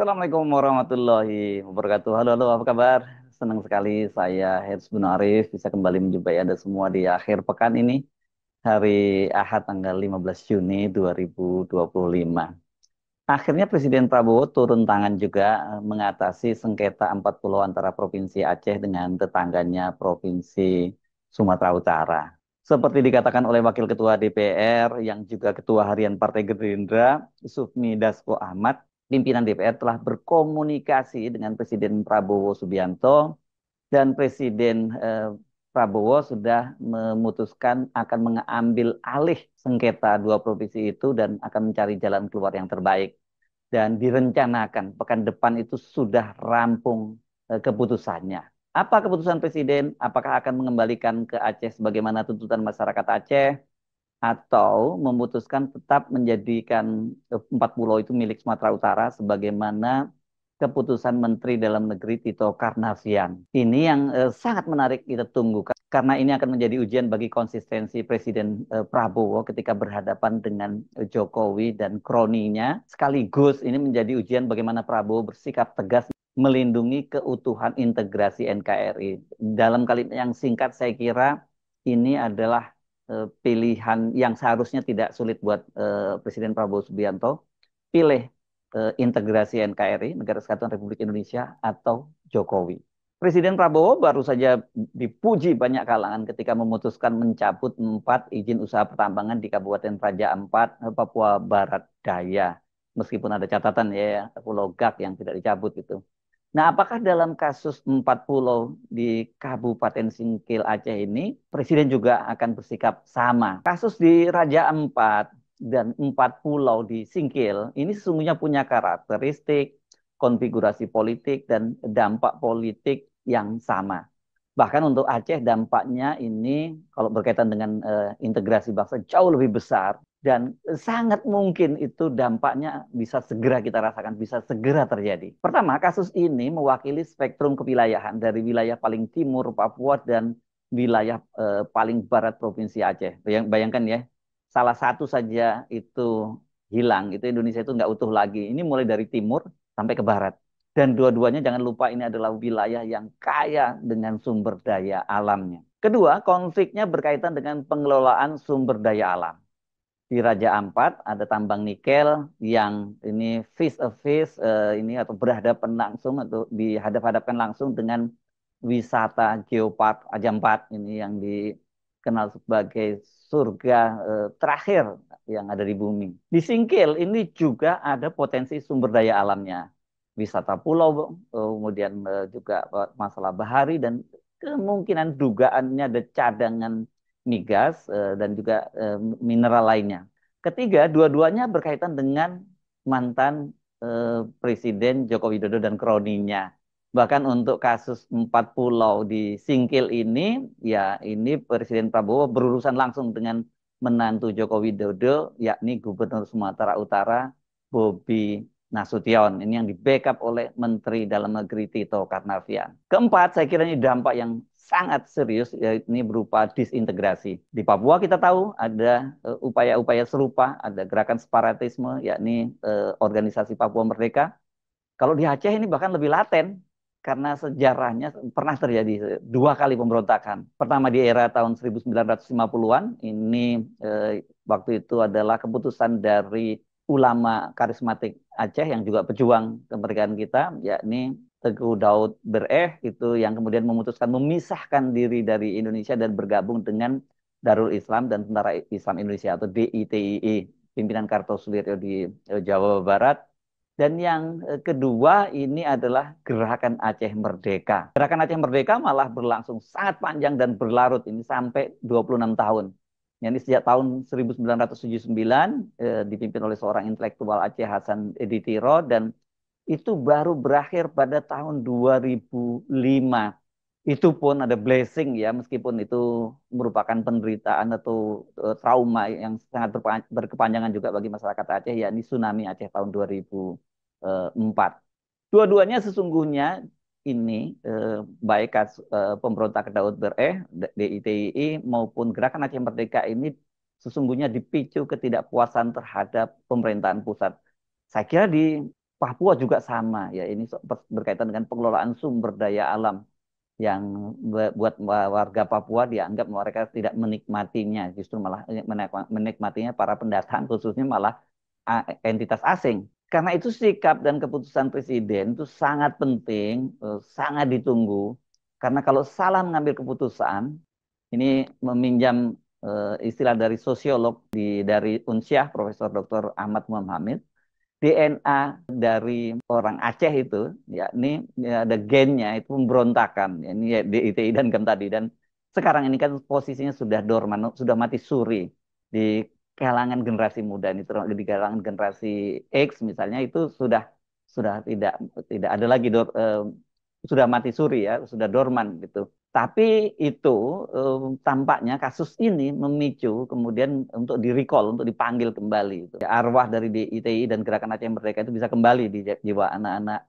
Assalamualaikum warahmatullahi wabarakatuh. Halo, halo, apa kabar? Senang sekali saya Hersy Bin Arif bisa kembali menjumpai Anda semua di akhir pekan ini, hari Ahad tanggal 15 Juni 2025. Akhirnya Presiden Prabowo turun tangan juga mengatasi sengketa 4 pulau antara Provinsi Aceh dengan tetangganya Provinsi Sumatera Utara. Seperti dikatakan oleh Wakil Ketua DPR yang juga Ketua Harian Partai Gerindra, Sufmi Dasko Ahmad, pimpinan DPR telah berkomunikasi dengan Presiden Prabowo Subianto dan Presiden Prabowo sudah memutuskan akan mengambil alih sengketa dua provinsi itu dan akan mencari jalan keluar yang terbaik. Dan direncanakan pekan depan itu sudah rampung keputusannya. Apa keputusan Presiden? Apakah akan mengembalikan ke Aceh sebagaimana tuntutan masyarakat Aceh atau memutuskan tetap menjadikan 4 pulau itu milik Sumatera Utara sebagaimana keputusan Menteri Dalam Negeri Tito Karnavian. Ini yang sangat menarik kita tunggu karena ini akan menjadi ujian bagi konsistensi Presiden Prabowo ketika berhadapan dengan Jokowi dan kroninya. Sekaligus ini menjadi ujian bagaimana Prabowo bersikap tegas melindungi keutuhan integrasi NKRI. Dalam kalimat yang singkat saya kira ini adalah pilihan yang seharusnya tidak sulit buat Presiden Prabowo Subianto. Pilih integrasi NKRI, Negara Kesatuan Republik Indonesia, atau Jokowi. Presiden Prabowo baru saja dipuji banyak kalangan ketika memutuskan mencabut 4 izin usaha pertambangan di Kabupaten Raja Ampat, Papua Barat Daya. Meskipun ada catatan ya, Pulau Gak yang tidak dicabut itu. Nah, apakah dalam kasus 4 pulau di Kabupaten Singkil Aceh ini, Presiden juga akan bersikap sama? Kasus di Raja Ampat dan 4 pulau di Singkil ini sesungguhnya punya karakteristik, konfigurasi politik, dan dampak politik yang sama. Bahkan untuk Aceh dampaknya ini kalau berkaitan dengan integrasi bangsa jauh lebih besar dan sangat mungkin itu dampaknya bisa segera kita rasakan, bisa segera terjadi. Pertama, kasus ini mewakili spektrum kewilayahan dari wilayah paling timur Papua dan wilayah paling barat Provinsi Aceh. Bayangkan ya, salah satu saja itu hilang, itu Indonesia itu nggak utuh lagi. Ini mulai dari timur sampai ke barat. Dan dua-duanya jangan lupa ini adalah wilayah yang kaya dengan sumber daya alamnya. Kedua, konfliknya berkaitan dengan pengelolaan sumber daya alam. Di Raja Ampat ada tambang nikel yang ini face to face ini atau berhadapan langsung atau dihadap-hadapkan langsung dengan wisata geopark Ajampat ini yang dikenal sebagai surga terakhir yang ada di bumi. Di Singkil ini juga ada potensi sumber daya alamnya. Wisata pulau, kemudian juga masalah bahari dan kemungkinan dugaannya ada cadangan migas dan juga mineral lainnya. Ketiga, dua-duanya berkaitan dengan mantan Presiden Joko Widodo dan kroninya. Bahkan untuk kasus 4 pulau di Singkil ini, ya ini Presiden Prabowo berurusan langsung dengan menantu Joko Widodo, yakni Gubernur Sumatera Utara, Bobi Nasution. Ini yang di-backup oleh Menteri Dalam Negeri Tito Karnavian. Keempat, saya kira ini dampak yang sangat serius, yakni berupa disintegrasi. Di Papua kita tahu ada upaya-upaya serupa, ada gerakan separatisme, yakni organisasi Papua Merdeka. Kalau di Aceh ini bahkan lebih laten, karena sejarahnya pernah terjadi 2 kali pemberontakan. Pertama di era tahun 1950-an, ini waktu itu adalah keputusan dari ulama karismatik Aceh yang juga pejuang kemerdekaan kita, yakni Teguh Daud Bereh itu yang kemudian memutuskan memisahkan diri dari Indonesia dan bergabung dengan Darul Islam dan Tentara Islam Indonesia atau DITII, pimpinan Kartosuwiryo di Jawa Barat. Dan yang kedua ini adalah Gerakan Aceh Merdeka. Gerakan Aceh Merdeka malah berlangsung sangat panjang dan berlarut ini sampai 26 tahun. Ini sejak tahun 1979 dipimpin oleh seorang intelektual Aceh Hasan Editiro dan itu baru berakhir pada tahun 2005. Itu pun ada blessing ya, meskipun itu merupakan penderitaan atau trauma yang sangat berkepanjangan juga bagi masyarakat Aceh, yakni tsunami Aceh tahun 2004. Dua-duanya sesungguhnya ini baik pemberontak Daud Bereh, DITII maupun Gerakan Aceh Merdeka ini sesungguhnya dipicu ketidakpuasan terhadap pemerintahan pusat. Saya kira di Papua juga sama ya. Ini berkaitan dengan pengelolaan sumber daya alam yang buat warga Papua dianggap mereka tidak menikmatinya, justru malah menikmatinya para pendatang, khususnya malah entitas asing. Karena itu sikap dan keputusan presiden itu sangat penting, sangat ditunggu. Karena kalau salah mengambil keputusan, ini meminjam istilah dari sosiolog dari Unsyah, Profesor Dr. Ahmad Muhammad, DNA dari orang Aceh itu, yakni ada gennya itu pemberontakan, ya, ini ya, DITI dan GEM tadi. Dan sekarang ini kan posisinya sudah dorman, sudah mati suri di kalangan generasi muda ini, di kalangan generasi X misalnya itu sudah tidak ada lagi sudah mati suri ya, sudah dorman gitu. Tapi itu tampaknya kasus ini memicu kemudian untuk di-recall, untuk dipanggil kembali. Itu. Arwah dari DITI dan Gerakan Aceh Merdeka itu bisa kembali di jiwa anak-anak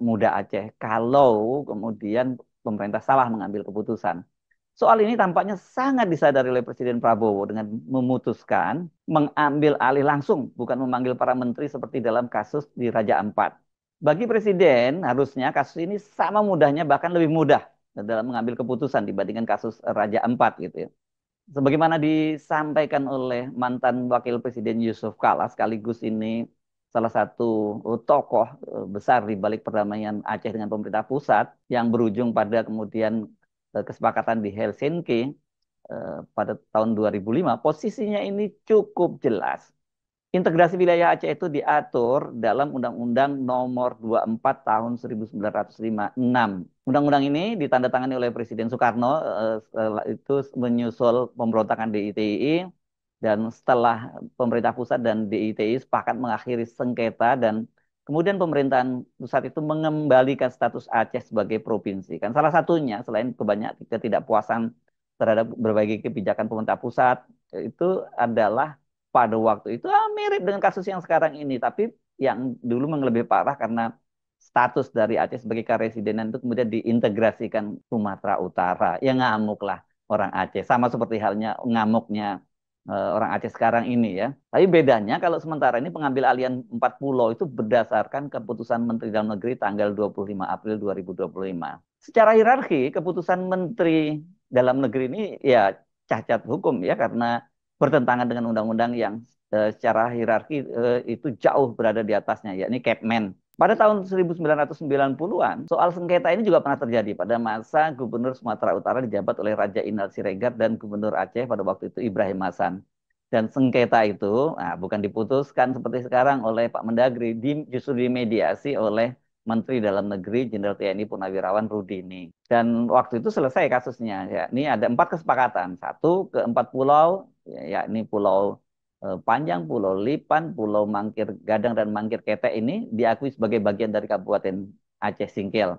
muda Aceh kalau kemudian pemerintah salah mengambil keputusan. Soal ini tampaknya sangat disadari oleh Presiden Prabowo dengan memutuskan mengambil alih langsung, bukan memanggil para menteri seperti dalam kasus di Raja Ampat. Bagi Presiden, harusnya kasus ini sama mudahnya, bahkan lebih mudah dalam mengambil keputusan dibandingkan kasus Raja Ampat gitu ya. Sebagaimana disampaikan oleh mantan Wakil Presiden Yusuf Kala, sekaligus ini salah satu tokoh besar di balik perdamaian Aceh dengan pemerintah pusat yang berujung pada kemudian kesepakatan di Helsinki pada tahun 2005, posisinya ini cukup jelas. Integrasi wilayah Aceh itu diatur dalam Undang-Undang Nomor 24 Tahun 1956. Undang-undang ini ditandatangani oleh Presiden Soekarno itu menyusul pemberontakan DITI dan setelah pemerintah pusat dan DITI sepakat mengakhiri sengketa dan kemudian pemerintahan pusat itu mengembalikan status Aceh sebagai provinsi. Kan salah satunya selain kebanyakan ketidakpuasan terhadap berbagai kebijakan pemerintah pusat itu adalah pada waktu itu mirip dengan kasus yang sekarang ini, tapi yang dulu memang lebih parah karena status dari Aceh sebagai karesidenan itu kemudian diintegrasikan Sumatera Utara. Ya ngamuk lah orang Aceh, sama seperti halnya ngamuknya orang Aceh sekarang ini ya. Tapi bedanya kalau sementara ini pengambil alihan 4 pulau itu berdasarkan keputusan Menteri Dalam Negeri tanggal 25 April 2025. Secara hierarki, keputusan Menteri Dalam Negeri ini ya cacat hukum ya karena bertentangan dengan undang-undang yang secara hierarki itu jauh berada di atasnya, yakni Kepmen. Pada tahun 1990-an, soal sengketa ini juga pernah terjadi pada masa Gubernur Sumatera Utara dijabat oleh Raja Inal Siregar dan Gubernur Aceh pada waktu itu Ibrahim Hasan. Dan sengketa itu bukan diputuskan seperti sekarang oleh Pak Mendagri, justru dimediasi oleh Menteri Dalam Negeri Jenderal TNI Purnawirawan Rudini. Dan waktu itu selesai kasusnya. Ya, ini ada 4 kesepakatan. Satu, ke 4 pulau, yakni Pulau Panjang, Pulau Lipan, Pulau Mangkir Gadang, dan Mangkir Ketek ini diakui sebagai bagian dari Kabupaten Aceh Singkil.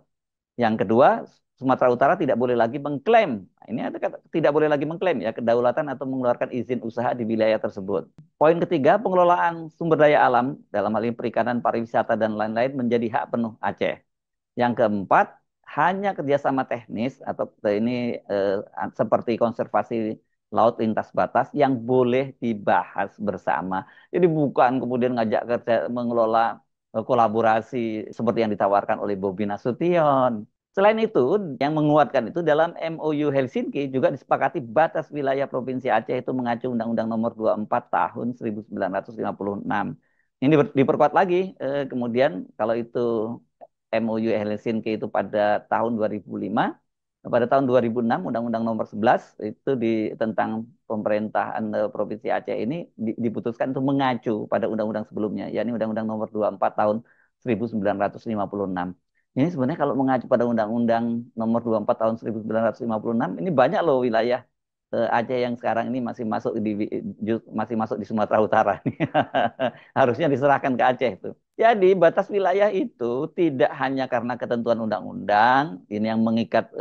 Yang kedua, Sumatera Utara tidak boleh lagi mengklaim. Ini ada kata, tidak boleh lagi mengklaim ya kedaulatan atau mengeluarkan izin usaha di wilayah tersebut. Poin ketiga, pengelolaan sumber daya alam dalam hal ini perikanan, pariwisata dan lain-lain menjadi hak penuh Aceh. Yang keempat, hanya kerjasama teknis atau ini seperti konservasi laut lintas batas yang boleh dibahas bersama. Jadi bukan kemudian ngajak kerja mengelola kolaborasi seperti yang ditawarkan oleh Bobi Nasution. Selain itu, yang menguatkan itu dalam MOU Helsinki juga disepakati batas wilayah Provinsi Aceh itu mengacu Undang-Undang Nomor 24 Tahun 1956. Ini diperkuat lagi, kemudian kalau itu MOU Helsinki itu pada tahun 2005, pada tahun 2006 Undang-Undang Nomor 11 itu tentang pemerintahan Provinsi Aceh ini diputuskan untuk mengacu pada undang-undang sebelumnya, yakni Undang-Undang Nomor 24 tahun 1956. Ini sebenarnya kalau mengacu pada Undang-Undang Nomor 24 tahun 1956 ini banyak loh wilayah Aceh yang sekarang ini masih masuk di Sumatera Utara nih. Harusnya diserahkan ke Aceh itu. Jadi batas wilayah itu tidak hanya karena ketentuan undang-undang ini yang mengikat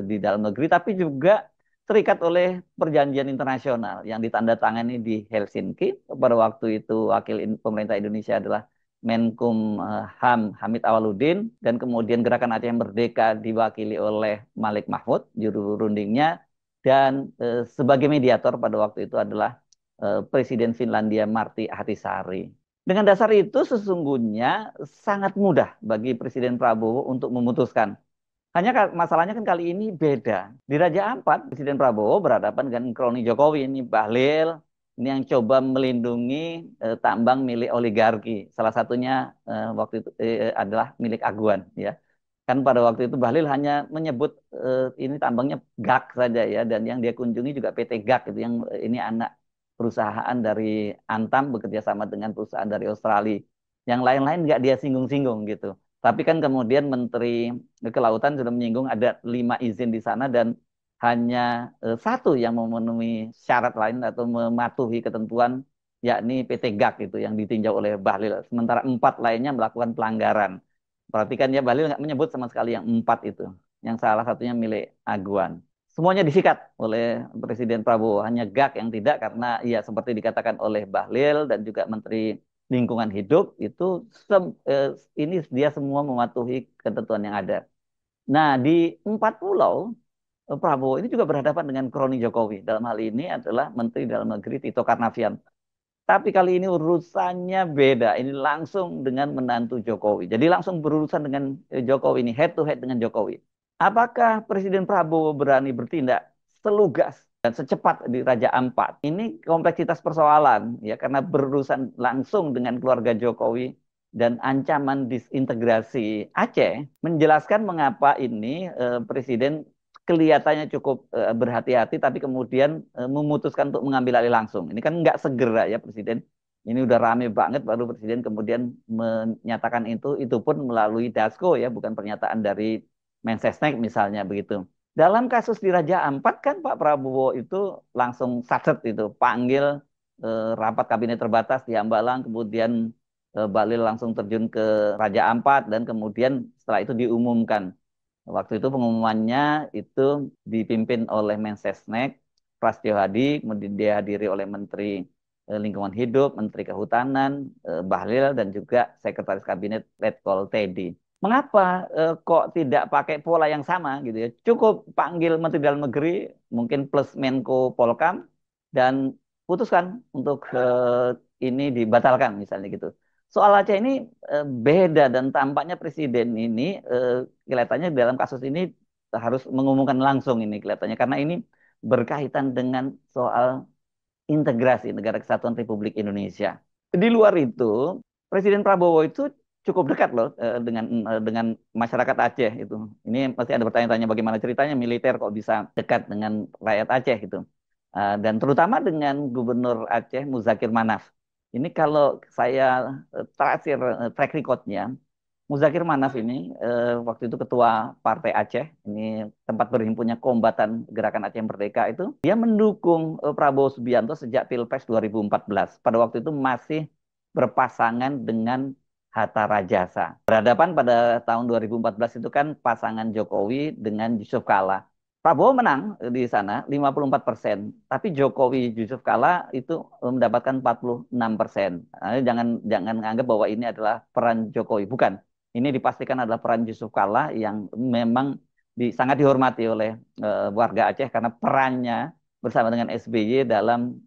di dalam negeri, tapi juga terikat oleh perjanjian internasional yang ditandatangani di Helsinki. Pada waktu itu wakil pemerintah Indonesia adalah Menkum HAM Hamid Awaludin, dan kemudian Gerakan Aceh Merdeka diwakili oleh Malik Mahmud, juru rundingnya, dan sebagai mediator pada waktu itu adalah Presiden Finlandia Martti Ahtisaari. Dengan dasar itu sesungguhnya sangat mudah bagi Presiden Prabowo untuk memutuskan. Hanya masalahnya kan kali ini beda. Di Raja Ampat, Presiden Prabowo berhadapan dengan kroni Jokowi ini Bahlil, ini yang coba melindungi tambang milik oligarki. Salah satunya waktu itu adalah milik Aguan, ya. Kan pada waktu itu Bahlil hanya menyebut ini tambangnya GAK saja ya, dan yang dia kunjungi juga PT GAK itu yang ini anak perusahaan dari Antam bekerja sama dengan perusahaan dari Australia. Yang lain-lain nggak dia singgung-singgung gitu. Tapi kan kemudian Menteri Kelautan sudah menyinggung ada 5 izin di sana dan hanya satu yang memenuhi syarat lain atau mematuhi ketentuan yakni PT GAK itu yang ditinjau oleh Bahlil. Sementara 4 lainnya melakukan pelanggaran. Perhatikan ya Bahlil nggak menyebut sama sekali yang 4 itu. Yang salah satunya milik Aguan. Semuanya disikat oleh Presiden Prabowo. Hanya GAK yang tidak karena ya seperti dikatakan oleh Bahlil dan juga Menteri Lingkungan Hidup itu ini dia semua mematuhi ketentuan yang ada. Nah, di 4 pulau Prabowo ini juga berhadapan dengan kroni Jokowi. Dalam hal ini adalah Menteri Dalam Negeri Tito Karnavian. Tapi kali ini urusannya beda. Ini langsung dengan menantu Jokowi. Jadi langsung berurusan dengan Jokowi ini, head to head dengan Jokowi. Apakah Presiden Prabowo berani bertindak selugas dan secepat di Raja Ampat? Ini kompleksitas persoalan ya karena berurusan langsung dengan keluarga Jokowi dan ancaman disintegrasi Aceh menjelaskan mengapa ini Presiden kelihatannya cukup berhati-hati tapi kemudian memutuskan untuk mengambil alih langsung. Ini kan nggak segera ya Presiden. Ini udah rame banget baru Presiden kemudian menyatakan itu pun melalui Dasko ya, bukan pernyataan dari Mensesnek misalnya begitu. Dalam kasus di Raja Ampat kan Pak Prabowo itu langsung satset itu panggil rapat kabinet terbatas di Hambalang, kemudian Bahlil langsung terjun ke Raja Ampat dan kemudian setelah itu diumumkan. Waktu itu pengumumannya itu dipimpin oleh Mensesnek, Prasetyo Hadi, kemudian dihadiri oleh Menteri Lingkungan Hidup, Menteri Kehutanan, Bahlil, dan juga Sekretaris Kabinet Letkol Teddy. Mengapa kok tidak pakai pola yang sama gitu ya? Cukup panggil Menteri Dalam Negeri, mungkin plus Menko Polkam, dan putuskan untuk ini dibatalkan misalnya gitu. Soal Aceh ini beda dan tampaknya Presiden ini kelihatannya dalam kasus ini harus mengumumkan langsung ini kelihatannya karena ini berkaitan dengan soal integrasi Negara Kesatuan Republik Indonesia. Di luar itu, Presiden Prabowo itu cukup dekat loh dengan masyarakat Aceh itu. Ini pasti ada bertanya-tanya bagaimana ceritanya militer kok bisa dekat dengan rakyat Aceh gitu. Dan terutama dengan Gubernur Aceh Muzakir Manaf. Ini kalau saya terakhir track recordnya, Muzakir Manaf ini waktu itu ketua Partai Aceh, ini tempat berhimpunnya Kombatan Gerakan Aceh Merdeka itu, dia mendukung Prabowo Subianto sejak Pilpres 2014. Pada waktu itu masih berpasangan dengan Hatta Rajasa. Berhadapan pada tahun 2014 itu kan pasangan Jokowi dengan Yusuf Kala. Prabowo menang di sana 54%, tapi Jokowi Yusuf Kala itu mendapatkan 46%. Nah, jangan jangan anggap bahwa ini adalah peran Jokowi, bukan. Ini dipastikan adalah peran Yusuf Kala yang memang sangat dihormati oleh warga Aceh karena perannya bersama dengan SBY dalam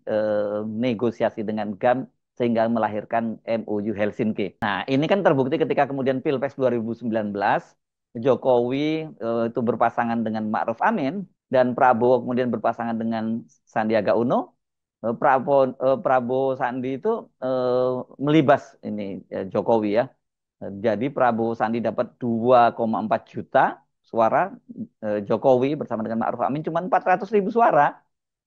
negosiasi dengan GAM sehingga melahirkan MOU Helsinki. Nah, ini kan terbukti ketika kemudian Pilpres 2019 Jokowi itu berpasangan dengan Ma'ruf Amin dan Prabowo kemudian berpasangan dengan Sandiaga Uno. Prabowo Sandi itu melibas ini Jokowi ya. Jadi Prabowo Sandi dapat 2,4 juta suara, Jokowi bersama dengan Ma'ruf Amin cuma 400.000 suara.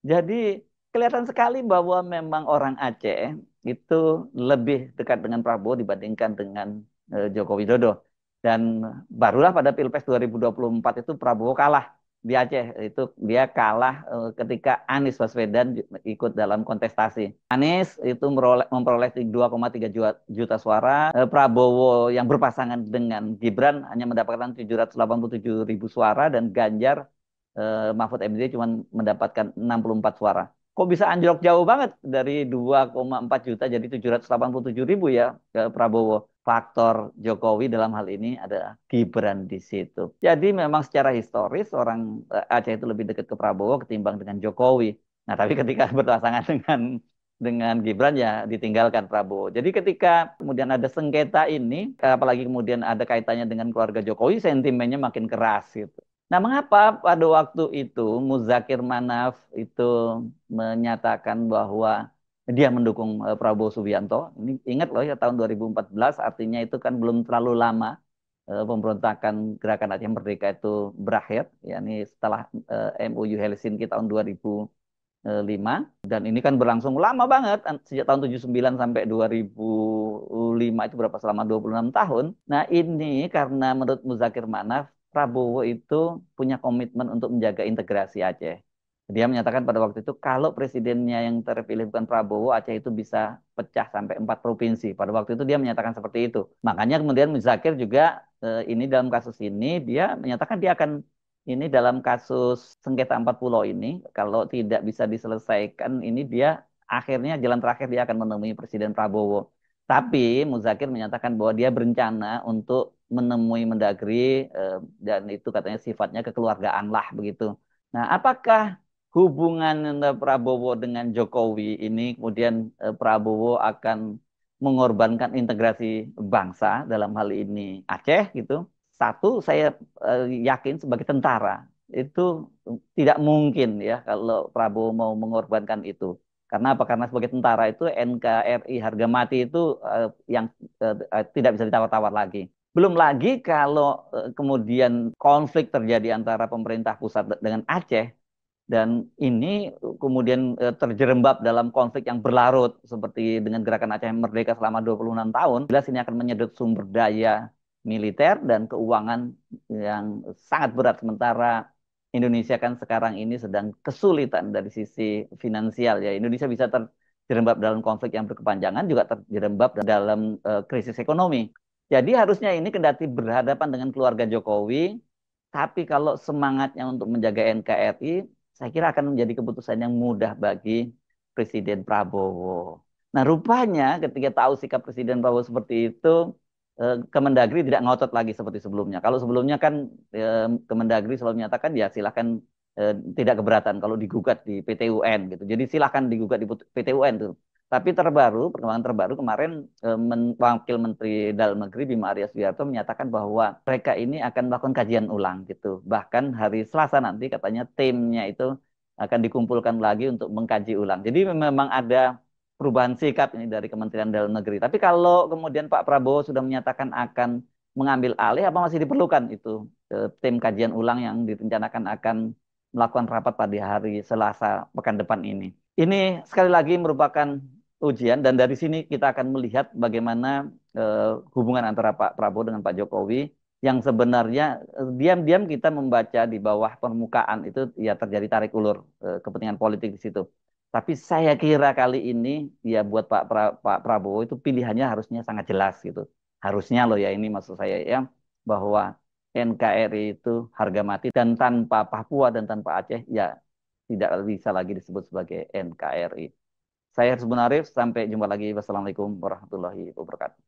Jadi kelihatan sekali bahwa memang orang Aceh itu lebih dekat dengan Prabowo dibandingkan dengan Joko Widodo. Dan barulah pada Pilpres 2024 itu Prabowo kalah di Aceh. Itu dia kalah ketika Anies Baswedan ikut dalam kontestasi. Anies itu memperoleh 2,3 juta suara. Prabowo yang berpasangan dengan Gibran hanya mendapatkan 787.000 suara dan Ganjar Mahfud MD cuma mendapatkan 64 suara. Kok bisa anjlok jauh banget dari 2,4 juta jadi 787.000 ya ke Prabowo. Faktor Jokowi dalam hal ini ada Gibran di situ. Jadi memang secara historis orang Aceh itu lebih dekat ke Prabowo ketimbang dengan Jokowi. Nah tapi ketika berpasangan dengan dengan Gibran ya ditinggalkan Prabowo. Jadi ketika kemudian ada sengketa ini, apalagi kemudian ada kaitannya dengan keluarga Jokowi, sentimennya makin keras gitu. Nah, mengapa pada waktu itu Muzakir Manaf itu menyatakan bahwa dia mendukung Prabowo Subianto? Ini ingat loh ya tahun 2014, artinya itu kan belum terlalu lama pemberontakan Gerakan Aceh Merdeka itu berakhir, yakni setelah MUU Helsinki tahun 2005, dan ini kan berlangsung lama banget sejak tahun 79 sampai 2005, itu berapa, selama 26 tahun. Nah, ini karena menurut Muzakir Manaf, Prabowo itu punya komitmen untuk menjaga integrasi Aceh. Dia menyatakan pada waktu itu kalau presidennya yang terpilih bukan Prabowo, Aceh itu bisa pecah sampai 4 provinsi. Pada waktu itu dia menyatakan seperti itu. Makanya kemudian Muzakir juga ini dalam kasus ini dia menyatakan dia akan ini dalam kasus sengketa 4 pulau ini, kalau tidak bisa diselesaikan, ini dia akhirnya jalan terakhir dia akan menemui Presiden Prabowo. Tapi Muzakir menyatakan bahwa dia berencana untuk menemui Mendagri dan itu katanya sifatnya kekeluargaan lah begitu. Nah, apakah hubungan Prabowo dengan Jokowi ini kemudian Prabowo akan mengorbankan integrasi bangsa, dalam hal ini Aceh gitu? Satu, saya yakin sebagai tentara itu tidak mungkin ya kalau Prabowo mau mengorbankan itu. Karena apa? Karena sebagai tentara itu NKRI harga mati itu yang tidak bisa ditawar-tawar lagi. Belum lagi kalau kemudian konflik terjadi antara pemerintah pusat dengan Aceh, dan ini kemudian terjerembab dalam konflik yang berlarut seperti dengan Gerakan Aceh Merdeka selama 26 tahun, jelas ini akan menyedot sumber daya militer dan keuangan yang sangat berat. Sementara Indonesia kan sekarang ini sedang kesulitan dari sisi finansial ya. Indonesia bisa terjerembab dalam konflik yang berkepanjangan, juga terjerembab dalam krisis ekonomi. Jadi harusnya ini kendati berhadapan dengan keluarga Jokowi, tapi kalau semangatnya untuk menjaga NKRI, saya kira akan menjadi keputusan yang mudah bagi Presiden Prabowo. Nah, rupanya ketika tahu sikap Presiden Prabowo seperti itu, Kemendagri tidak ngotot lagi seperti sebelumnya. Kalau sebelumnya kan Kemendagri selalu menyatakan ya silahkan tidak keberatan kalau digugat di PT UN gitu. Jadi silahkan digugat di PT UN tuh. Tapi perkembangan terbaru kemarin Wakil Menteri Dalam Negeri Bima Arya Sugiarto menyatakan bahwa mereka ini akan melakukan kajian ulang gitu. Bahkan hari Selasa nanti katanya timnya itu akan dikumpulkan lagi untuk mengkaji ulang. Jadi memang ada perubahan sikap ini dari Kementerian Dalam Negeri. Tapi kalau kemudian Pak Prabowo sudah menyatakan akan mengambil alih, apa masih diperlukan itu tim kajian ulang yang direncanakan akan melakukan rapat pada hari Selasa pekan depan ini. Ini sekali lagi merupakan ujian, dan dari sini kita akan melihat bagaimana hubungan antara Pak Prabowo dengan Pak Jokowi yang sebenarnya diam-diam kita membaca di bawah permukaan itu ya terjadi tarik ulur kepentingan politik di situ. Tapi saya kira kali ini ya buat Pak Prabowo itu pilihannya harusnya sangat jelas gitu. Harusnya loh ya, ini maksud saya ya, bahwa NKRI itu harga mati, dan tanpa Papua dan tanpa Aceh ya tidak bisa lagi disebut sebagai NKRI. Saya Harus Arif, sampai jumpa lagi. Wassalamualaikum warahmatullahi wabarakatuh.